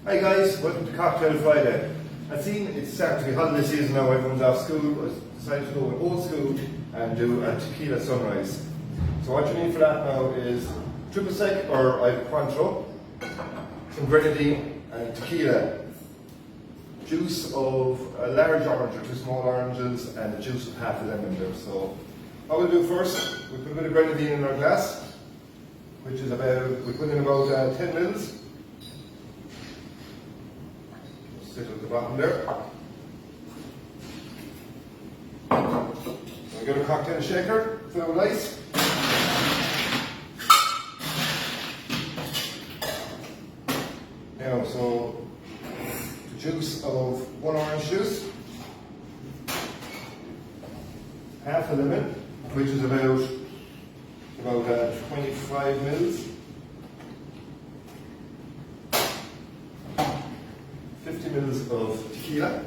Hi guys, welcome to Cocktail Friday. I've seen it's starting to be holiday season now, everyone's off school. I decided to go in old school and do a tequila sunrise. So what you need for that now is triple sec or I have Cointreau, some grenadine and tequila, juice of a large orange or two small oranges and the juice of half a lemon there. So what we'll do first, we put a bit of grenadine in our glass, which is about, we put in about 10 mils. Sit at the bottom there. We get a cocktail shaker, fill with ice. Now, so the juice of one orange juice, half a lemon, which is about 25 mils. 50 mils of tequila,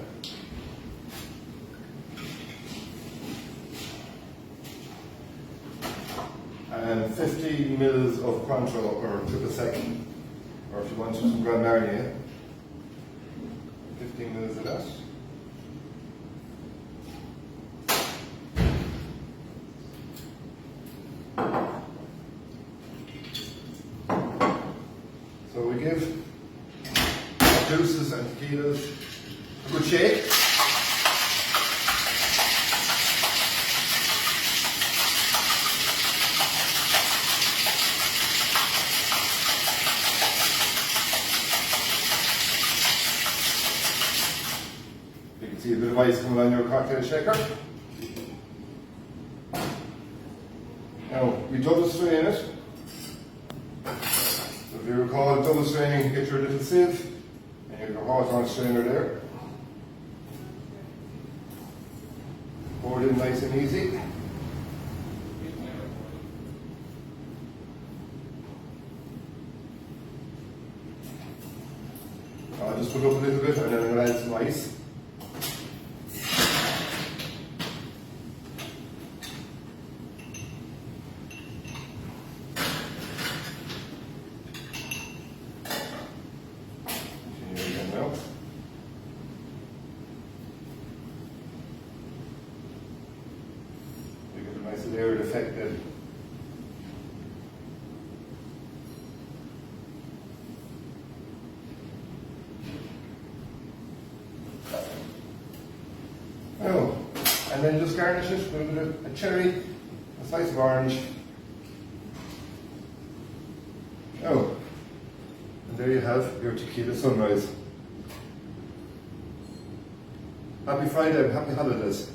and 50 mils of Cointreau or triple sec, or if you want some Grand Marnier, 15 mils of that. So we give juices and tequilas a good shake. You can see a bit of ice coming on your cocktail shaker. Now we double strain it. So if you recall double straining, get your little sieve. You have your Hawthorne strainer there. Pour it in nice and easy. I'll just put up a little bit and then I'll add some ice. Nice layered effect then. Oh, and then just garnish it with a bit of a cherry, a slice of orange. Oh, and there you have your tequila sunrise. Happy Friday, happy holidays.